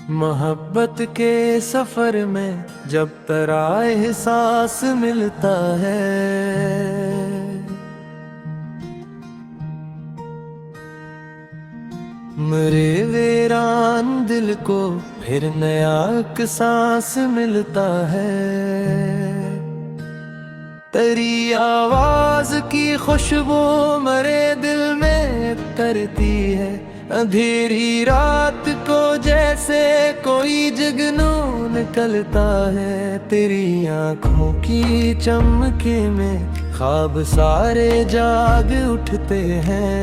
मोहब्बत के सफर में जब तेरा एहसास मिलता है, मेरे वीरान दिल को फिर नया एक सांस मिलता है। तेरी आवाज की खुशबू मेरे दिल में तरती है, अंधेरी रात को जैसे कोई जुगनू निकलता है। तेरी आंखों की चमके में ख्वाब सारे जाग उठते हैं।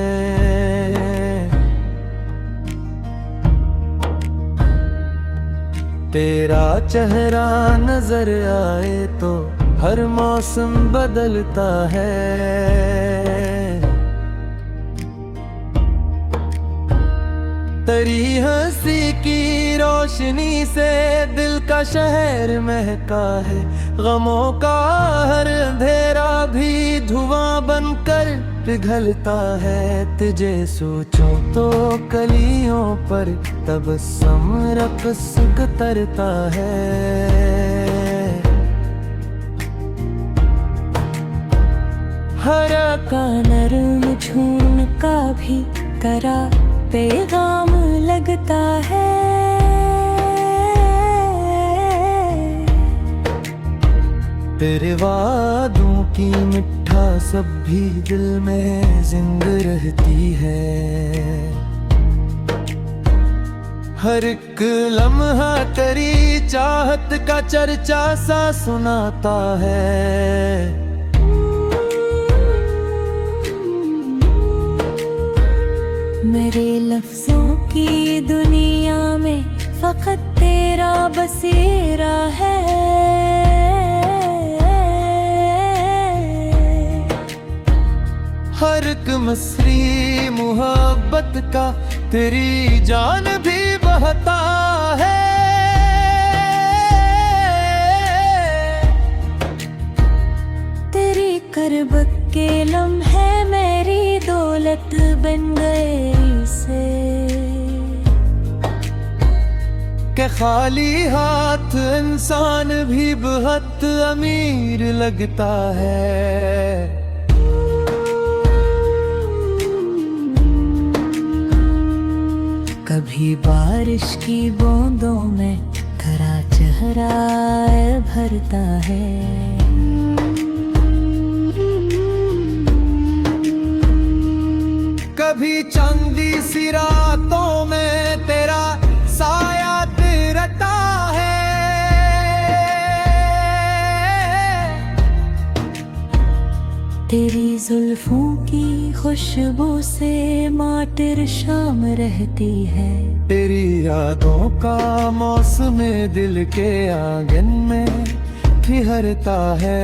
तेरा चेहरा नजर आए तो हर मौसम बदलता है। तेरी हंसी की रोशनी से दिल का शहर महका है। गमों का हर अंधेरा भी धुआं बनकर पिघलता है। तुझे सोचूं तो कलियों पर तबस्सुम रक़्स करता है। हरा का नरम झूम का भी करा पैगाम लगता है। तेरे वादों की मिठास सब भी दिल में जिंदा रहती है। हर एक लम्हा तेरी चाहत का चर्चा सा सुनाता है। मेरे लफ्जों की दुनिया में फकत तेरा बसेरा है। हर एक मसरी मोहब्बत का तेरी जान भी बहता है। तेरी करब के लम्हे मेरी दौलत बन गए से। के खाली हाथ इंसान भी बहुत अमीर लगता है। कभी बारिश की बूंदों में खरा चेहरा भरता है। कभी चांदी सी रातों में तेरा साया तिरता है। तेरी जुल्फों की खुशबू से मातिर शाम रहती है। तेरी यादों का मौसम दिल के आंगन में ठिहरता है।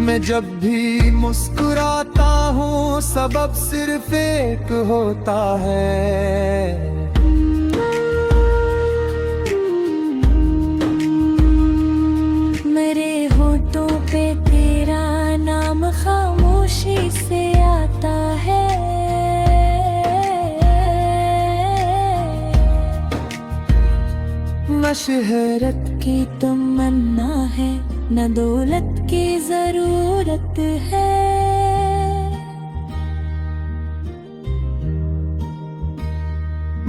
मैं जब भी मुस्कुराता हूँ सबब सिर्फ एक होता है। मेरे होठों पे तेरा नाम खामोशी से आता है। न शोहरत की तमन्ना है, न दौलत की जरूरत है।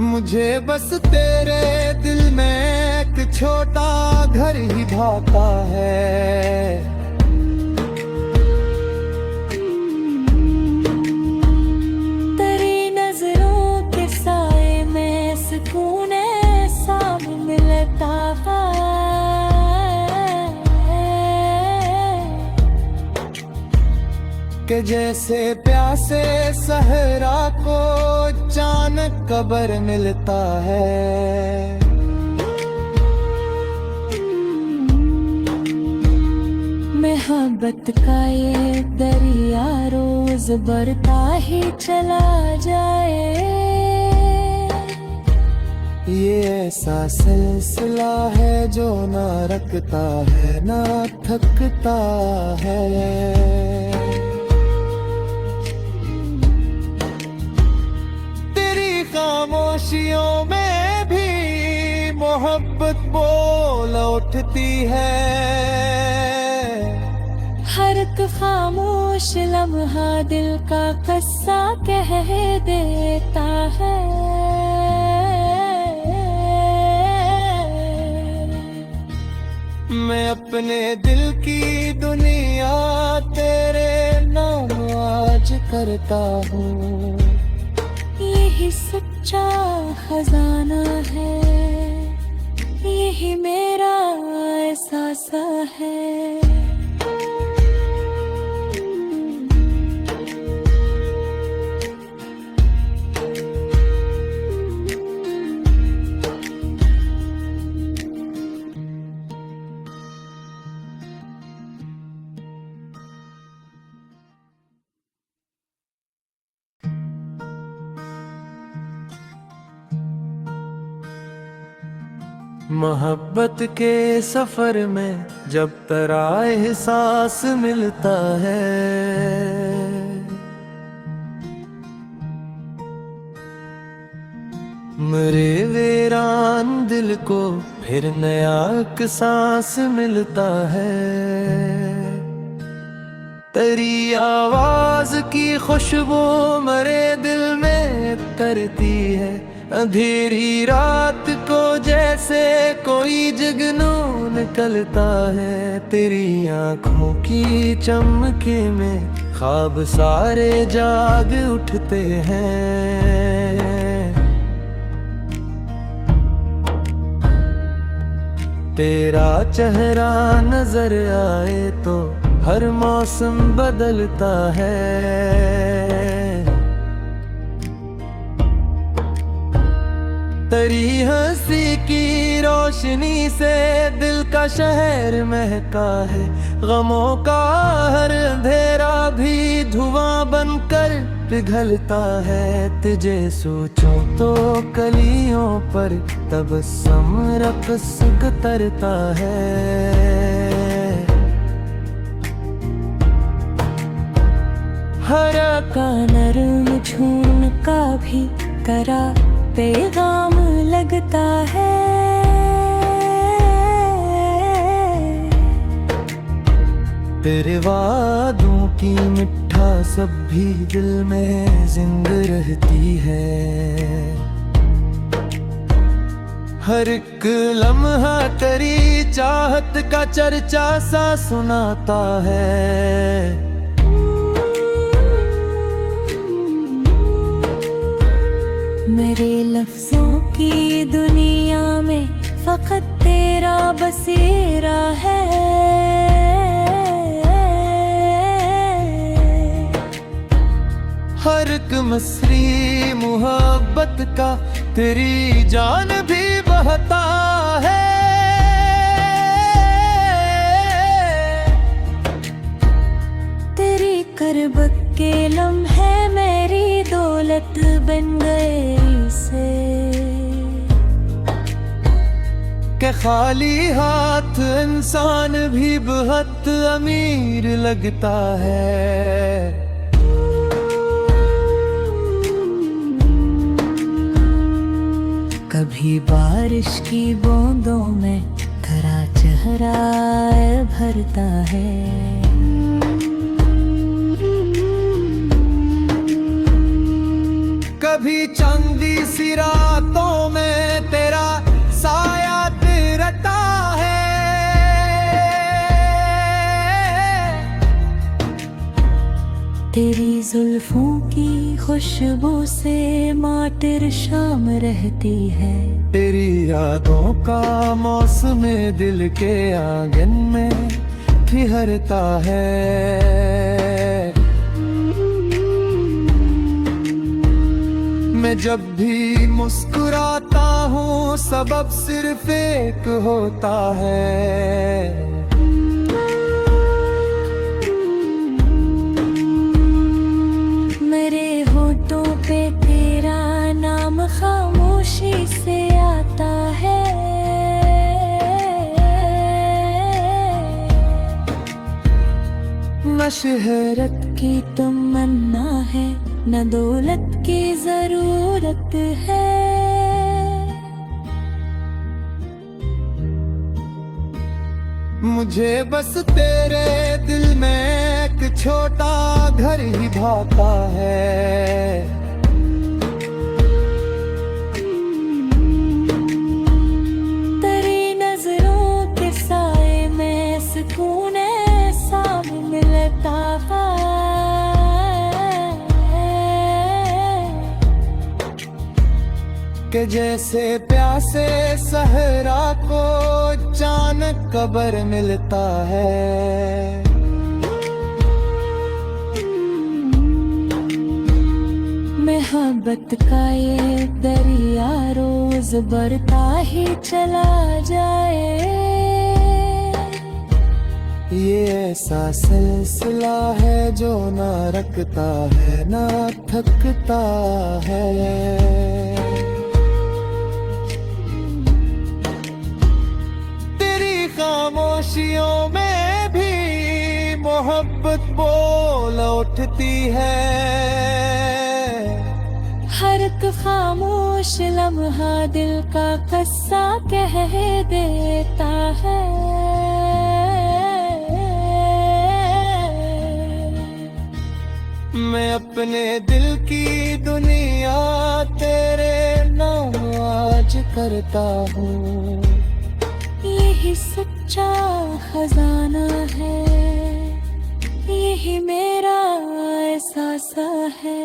मुझे बस तेरे दिल में एक छोटा घर ही भाता है। तेरी नजरों के साए में सुकून ऐसा मिलता है कि जैसे प्यासे सहरा को अचानक कब्र मिलता है। मोहब्बत का ये दरिया रोज बढ़ता ही चला जाए। ये ऐसा सिलसिला है जो ना रखता है ना थकता है। है। हर एक खामोश लम्हा दिल का किस्सा कह देता है। मैं अपने दिल की दुनिया तेरे नाम आज करता हूँ। यही सच्चा खजाना है, यही मेरा एहसास है। मोहब्बत के सफर में जब तेरा एहसास मिलता है, मेरे वीरान दिल को फिर नया एक सांस मिलता है। तेरी आवाज की खुशबू मेरे दिल में करती है अंधेरी रात को जैसे कोई जुगनू निकलता है। तेरी आँखों की चमके में ख्वाब सारे जाग उठते हैं। तेरा चेहरा नजर आए तो हर मौसम बदलता है। तेरी हंसी की रोशनी से दिल का शहर महका है। गमों का हर अंधेरा भी धुआं बनकर पिघलता है। तुझे सोचूं तो कलियों पर तबस्सुम रक़्स करता है। हरा का नरम झूम का भी करा पैगाम लगता है। तेरे वादों की मिठास सब भी दिल में जिंदा रहती है। हर एक लम्हा तेरी चाहत का चर्चा सा सुनाता है। मेरे लफ्जों की दुनिया में फकत तेरा बसेरा है। हर एक मसरी मोहब्बत का तेरी जान भी बहता है। तेरी करब के लम्हे मेरी दौलत बन गए से। के खाली हाथ इंसान भी बहुत अमीर लगता है। कभी बारिश की बूंदों में खरा चेहरा भरता है। कभी चांदी सी रातों में तेरा साया तिरता है। तेरी जुल्फों की खुशबू से माटिर शाम रहती है। तेरी यादों का मौसम दिल के आंगन में ठिहरता है। मैं जब भी मुस्कुराता हूँ सबब सिर्फ एक होता है। मेरे होठों पे तेरा नाम खामोशी से आता है। न शोहरत की तमन्ना है, न दौलत की जरूरत है। मुझे बस तेरे दिल में एक छोटा घर ही भाता है। तेरी नजरों के साए में सुकून ऐसा मिलता है कि जैसे प्यासे सहरा को अचानक कब्र मिलता है। मोहब्बत का ये दरिया रोज बढ़ता ही चला जाए। ये ऐसा सिलसिला है जो ना रखता है ना थकता है। तेरी खामोशियों में भी मोहब्बत बोल उठती है। हर एक खामोश लम्हा दिल का किस्सा कह देता है। मैं अपने दिल की दुनिया तेरे नाम आज करता हूँ। यही सच्चा खजाना है, यही मेरा एहसास है।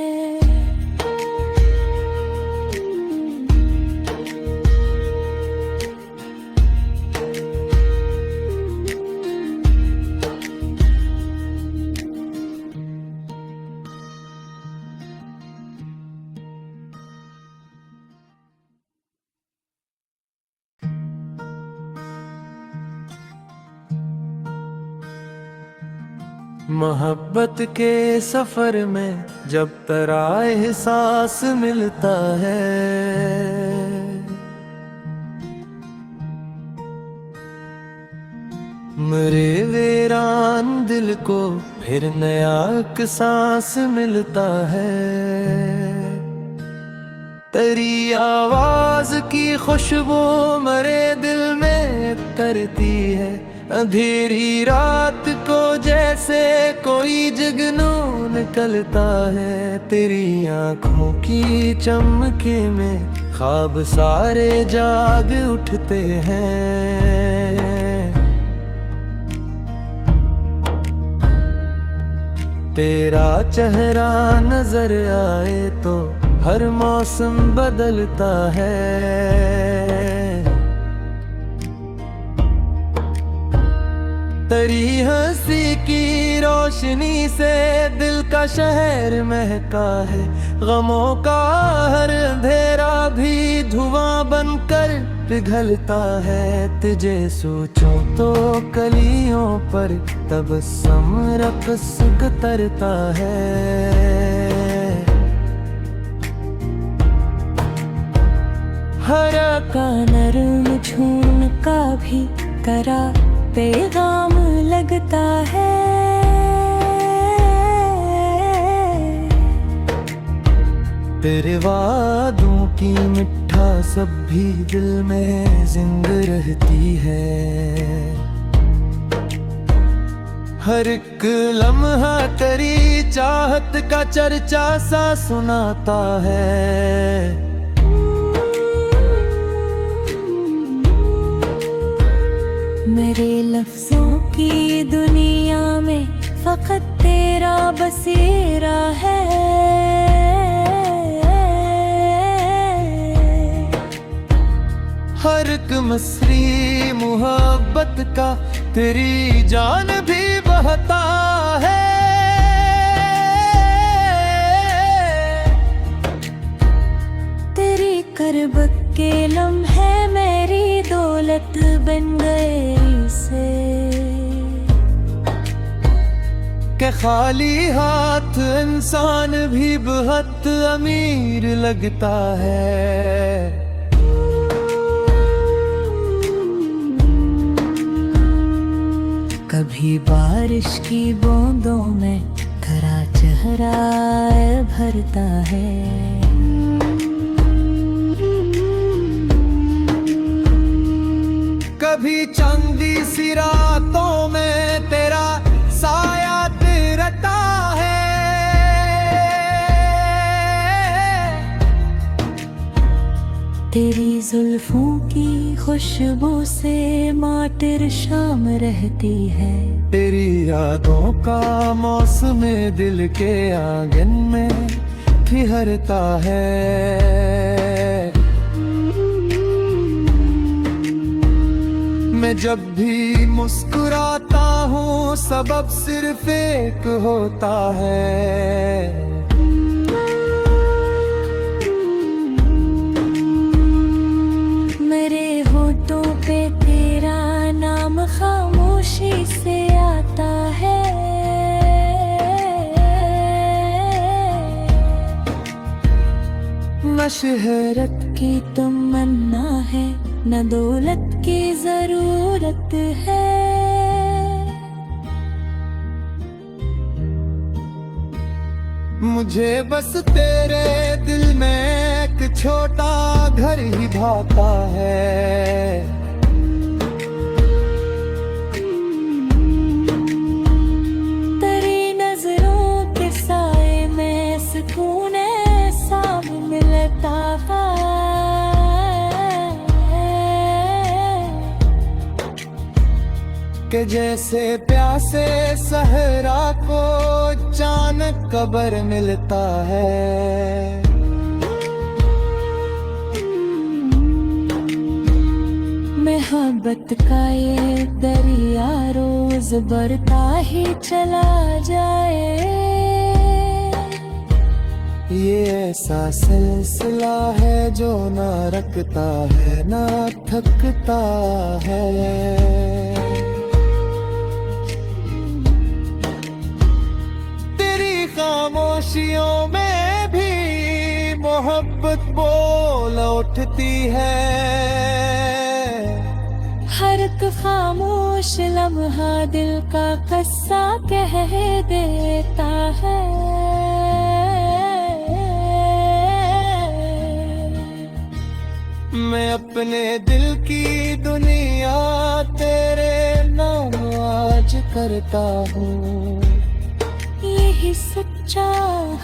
मोहब्बत के सफर में जब तेरा एहसास मिलता है, मेरे वीरान दिल को फिर नया एक सांस मिलता है। तेरी आवाज की खुशबू मेरे दिल में करती है। अंधेरी रात को जैसे कोई जुगनू निकलता है। तेरी आँखों की चमके में ख्वाब सारे जाग उठते हैं। तेरा चेहरा नजर आए तो हर मौसम बदलता है। तेरी हंसी की रोशनी से दिल का शहर महका है। गमों का हर अंधेरा भी धुआं बनकर पिघलता है। तुझे सोचूं तो कलियों पर तबस्सुम रक़्स करता है। हरा का नरम झूम का भी करा पैगाम लगता है। तेरे वादों की मिठास सब भी दिल में जिंदा रहती है। हर एक लम्हा तेरी चाहत का चर्चा सा सुनाता है। मेरे लफ्जों की दुनिया में फकत तेरा बसेरा है। हर एक मसरी मोहब्बत का तेरी जान भी बहता है। तेरी करबत के लम्हे मेरी दौलत बन गए से। के खाली हाथ इंसान भी बहुत अमीर लगता है। कभी बारिश की बूंदों में खरा चेहरा भरता है। कभी चांदी सी रातों में तेरा साया तिरता है। तेरी जुल्फों की खुशबू से मातिर शाम रहती है। तेरी यादों का मौसम दिल के आंगन में ठिहरता है। मैं जब भी मुस्कुराता हूँ सबब सिर्फ एक होता है। मेरे होठों पे तेरा नाम खामोशी से आता है। न शोहरत की तमन्ना है, न दौलत की जरूरत है। मुझे बस तेरे दिल में एक छोटा घर ही भाता है। तेरी नजरों के साए में सुकून ऐसा मिलता है कि जैसे प्यासे सहरा को अचानक कब्र मिलता है। मोहब्बत का ये दरिया रोज बढ़ता ही चला जाए। ये ऐसा सिलसिला है जो ना रखता है ना थकता है। तेरी खामोशियों में भी मोहब्बत बोल उठती है। हर एक खामोश लम्हा दिल का किस्सा कह देता है। मैं अपने दिल की दुनिया तेरे नाम आज करता हूँ। यही सच्चा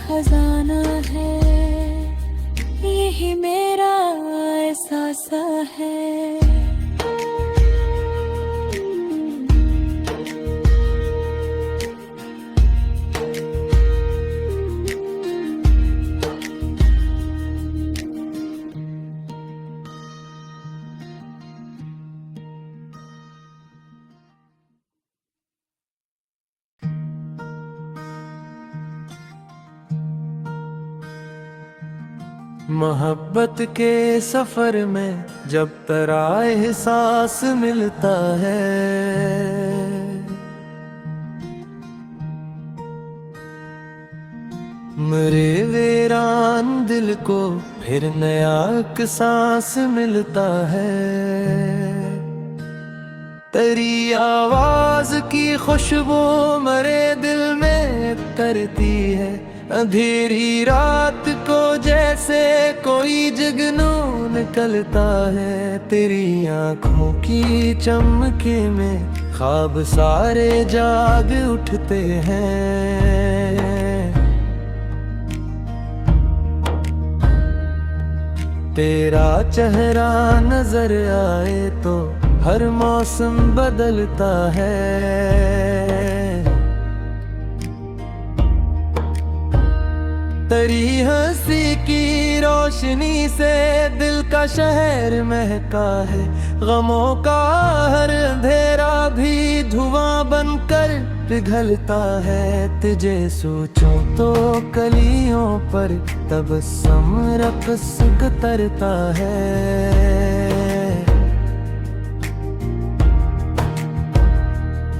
खजाना है, यही मेरा एहसास है। मोहब्बत के सफर में जब तेरा एहसास मिलता है, मेरे वीरान दिल को फिर नया एक सांस मिलता है। तेरी आवाज की खुशबू मेरे दिल में करती है। अंधेरी रात को जैसे कोई जुगनू निकलता है। तेरी आँखों की चमके में ख्वाब सारे जाग उठते हैं। तेरा चेहरा नजर आए तो हर मौसम बदलता है। तेरी हंसी की रोशनी से दिल का शहर महका है। गमों का हर अंधेरा भी धुआं बनकर पिघलता है। तुझे सोचूं तो कलियों पर तबस्सुम रक़्स करता है।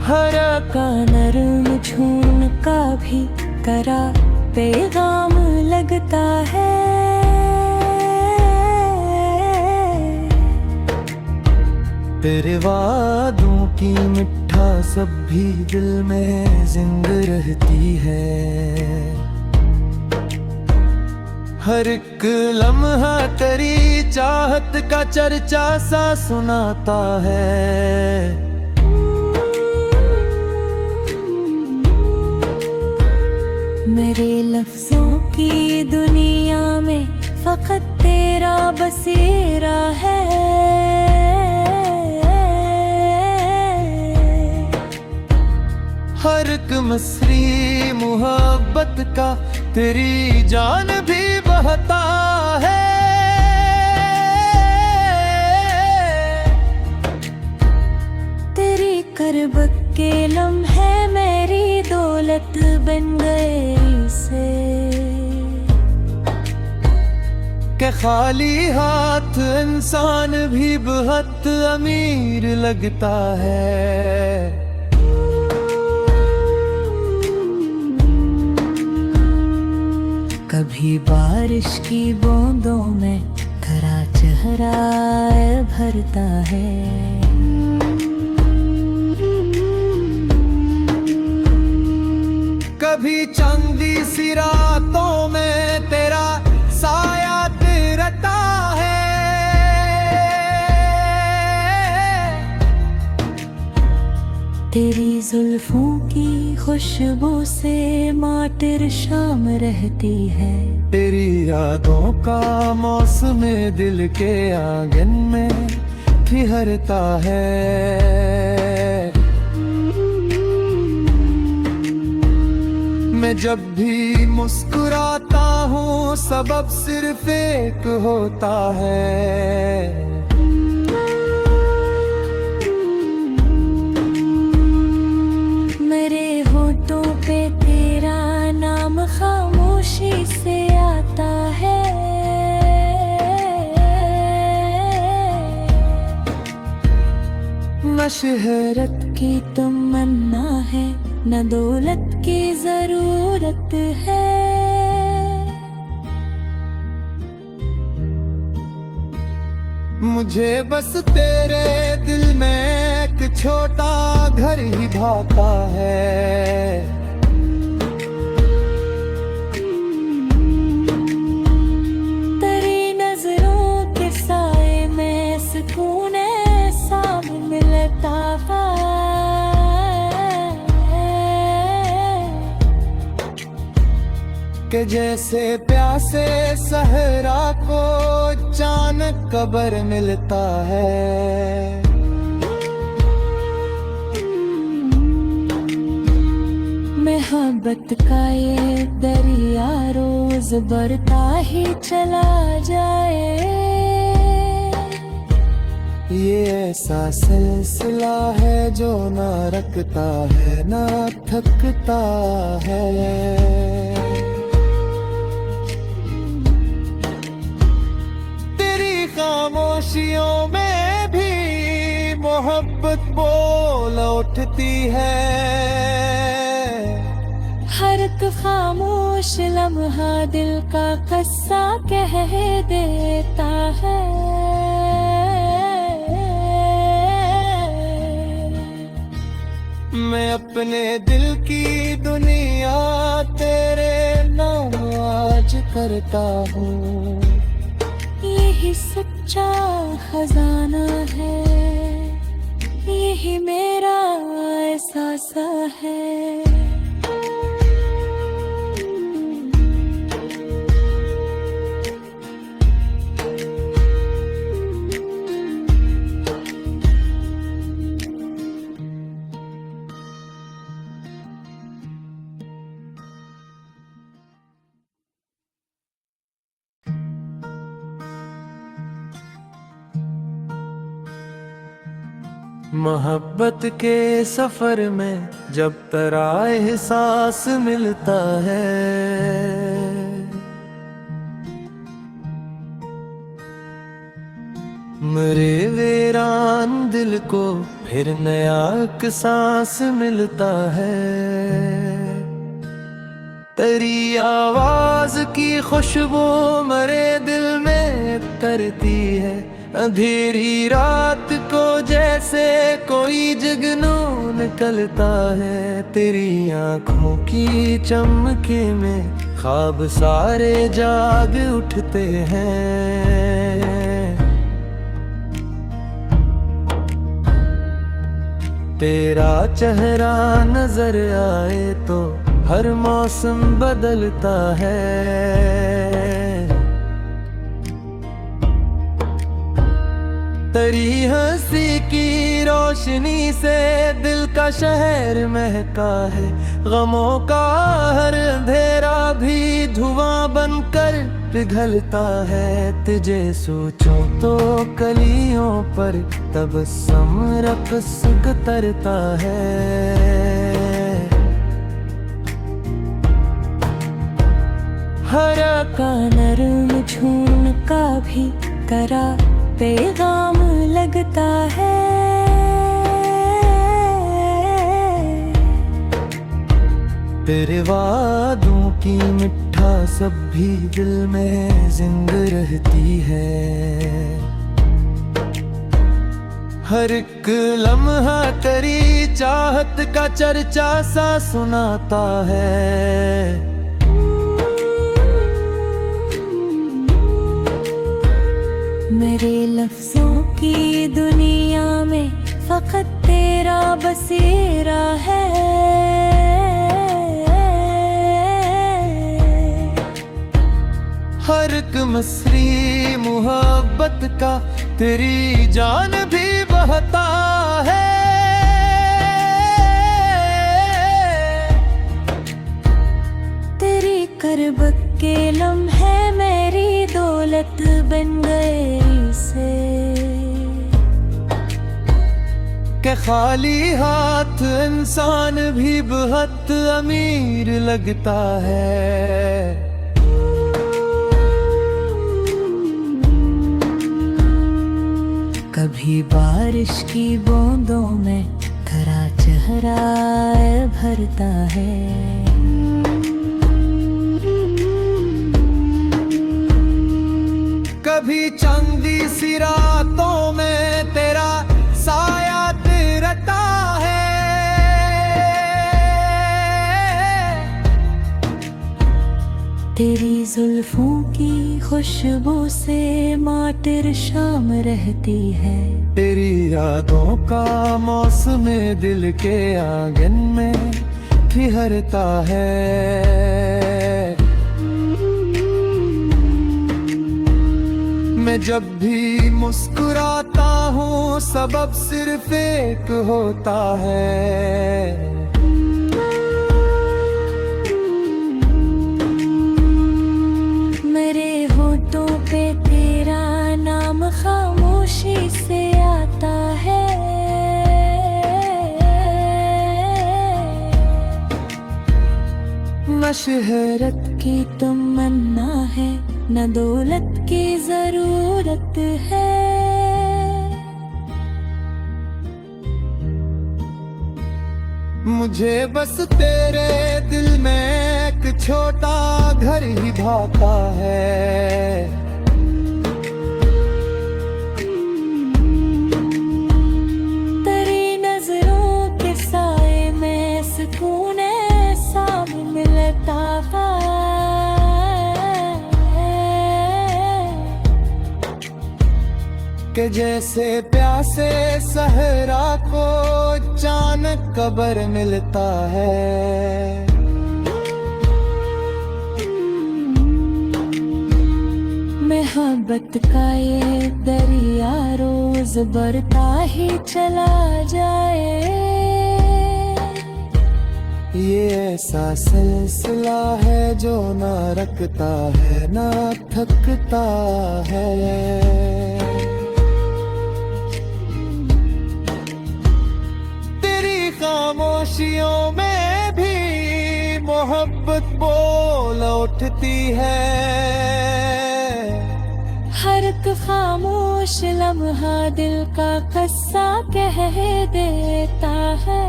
हरा का नरम झूम का भी करा पैगाम लगता है। तेरे वादों की मिठास सब भी दिल में जिंदा रहती है। हर एक लम्हा तेरी चाहत का चर्चा सा सुनाता है। मेरे लफ्जों की दुनिया में फकत तेरा बसेरा है। हर एक मसरी मोहब्बत का तेरी जान भी बहता है। तेरी करब के लम्हे मेरी दौलत बन गए से, के खाली हाथ इंसान भी बहुत अमीर लगता है। कभी बारिश की बूंदों में खरा चेहरा भरता है। कभी चांदी सी रातों में तेरा साया तिरता है। तेरी जुल्फों की खुशबू से माटिर शाम रहती है। तेरी यादों का मौसम दिल के आंगन में ठिहरता है। मैं जब भी मुस्कुराता हूँ सबब सिर्फ एक होता है। मेरे होठों पे तेरा नाम खामोशी से आता है। न शोहरत की तमन्ना है, न दौलत की जरूरत है। मुझे बस तेरे दिल में एक छोटा घर ही भाता है। तेरी नजरों के साए में सुकून ऐसा मिलता है कि जैसे प्यासे सहरा को अचानक कब्र मिलता है। मोहब्बत का ये दरिया रोज बढ़ता ही चला जाए। ये ऐसा सिलसिला है जो ना रखता है ना थकता है। खामोशियों में भी मोहब्बत बोल उठती है। हर एक खामोश लम्हा दिल का किस्सा कह देता है। मैं अपने दिल की दुनिया तेरे नाम आज करता हूँ। यही सच्चा खजाना है, यही मेरा एहसास है। मोहब्बत के सफर में जब तेरा एहसास मिलता है, मेरे वीरान दिल को फिर नया एक सांस मिलता है। तेरी आवाज की खुशबू मेरे दिल में तरती है। अंधेरी रात को जैसे कोई जुगनू निकलता है। तेरी आंखों की चमके में ख्वाब सारे जाग उठते हैं। तेरा चेहरा नजर आए तो हर मौसम बदलता है। तेरी हंसी की रोशनी से दिल का शहर महका है। गमों का हर अंधेरा भी धुआं बनकर पिघलता है। तुझे सोचूं तो कलियों पर तबस्सुम रक़्स करता है। हरा का नरम झूम का भी करा पैगाम लगता है। तेरे वादों की मिठास सब भी दिल में जिंदा रहती है। हर एक लम्हा तेरी चाहत का चर्चा सा सुनाता है। मेरे लफ्जों की दुनिया में फकत तेरा बसेरा है। हर एक मसरी मोहब्बत का तेरी जान भी बहता है। तेरी करबत के लम्हे मेरी दौलत बन गए से। के खाली हाथ इंसान भी बहुत अमीर लगता है। कभी बारिश की बूंदों में खरा चेहरा भरता है। कभी चांदी सी रातों में तेरा साया तिरता है। तेरी जुल्फों की खुशबू से माटिर शाम रहती है। तेरी यादों का मौसम दिल के आंगन में ठिहरता है। मैं जब भी मुस्कुराता हूँ सबब सिर्फ एक होता है। मेरे होठों पे तेरा नाम खामोशी से आता है। न शोहरत की तमन्ना है न दौलत की जरूरत है। मुझे बस तेरे दिल में एक छोटा घर ही भाता है। तेरी नजरों के साए में सुकून ऐसा मिलता है कि जैसे प्यासे सहरा को अचानक कब्र मिलता है। मोहब्बत का ये दरिया रोज बढ़ता ही चला जाए। ये ऐसा सिलसिला है जो ना रखता है ना थकता है। खामोशियों में भी मोहब्बत बोल उठती है। हर एक खामोश लम्हा दिल का किस्सा कह देता है।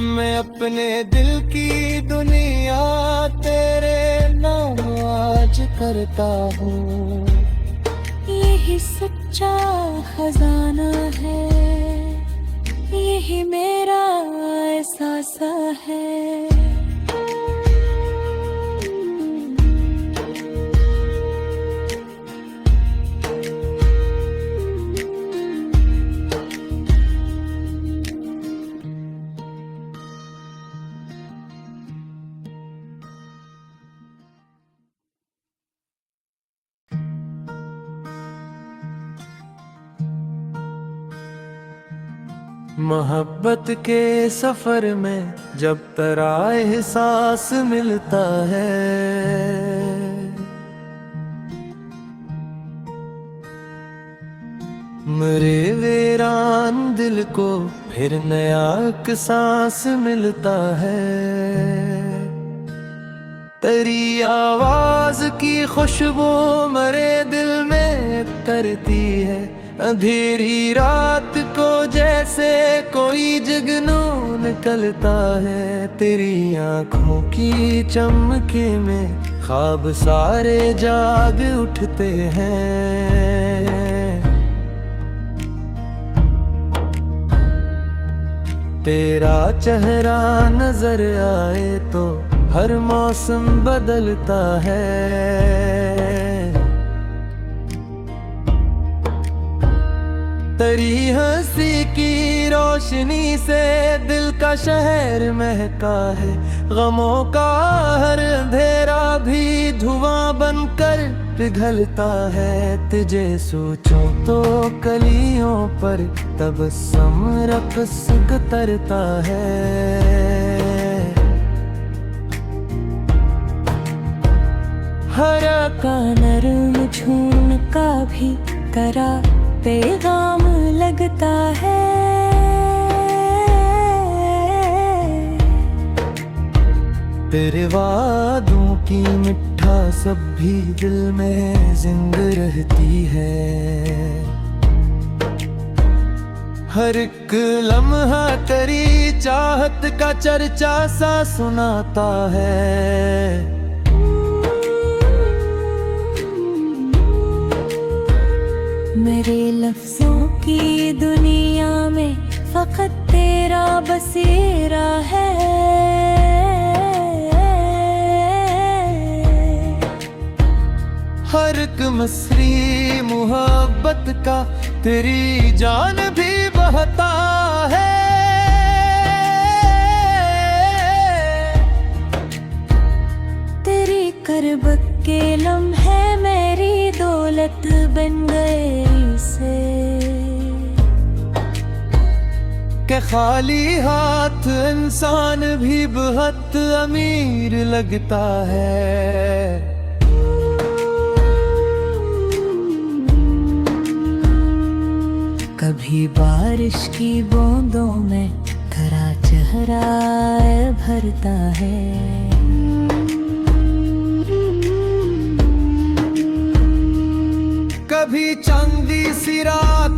मैं अपने दिल की दुनिया तेरे नाम आज करता हूँ। यही सच्चा खजाना है, यही मेरा है। मोहब्बत के सफर में जब तेरा एहसास मिलता है, मेरे वीरान दिल को फिर नया एक सांस मिलता है। तेरी आवाज की खुशबू मेरे दिल में करती है, अंधेरी रात को जैसे कोई जुगनू निकलता है। तेरी आँखों की चमके में ख्वाब सारे जाग उठते हैं। तेरा चेहरा नजर आए तो हर मौसम बदलता है। तेरी हंसी की रोशनी से दिल का शहर महका है, गमों का हर अंधेरा भी धुआं बनकर पिघलता है। तुझे सोचूं तो कलियों पर तबस्सुम रक़्स करता है। हरा का नरम झून का भी करा पैगाम लगता है। तेरे वादों की मिठास सब भी दिल में जिंदा रहती है। हर एक लम्हा तेरी चाहत का चर्चा सा सुनाता है। मेरे लफ्जों की दुनिया में फकत तेरा बसेरा है। हर एक मसरी मोहब्बत का तेरी जान भी बहता है। तेरी करब के लम्हे मेरी दौलत बन गए से, के खाली हाथ इंसान भी बहुत अमीर लगता है। कभी बारिश की बूंदों में खरा चेहरा भरता है। कभी चांदी सी रात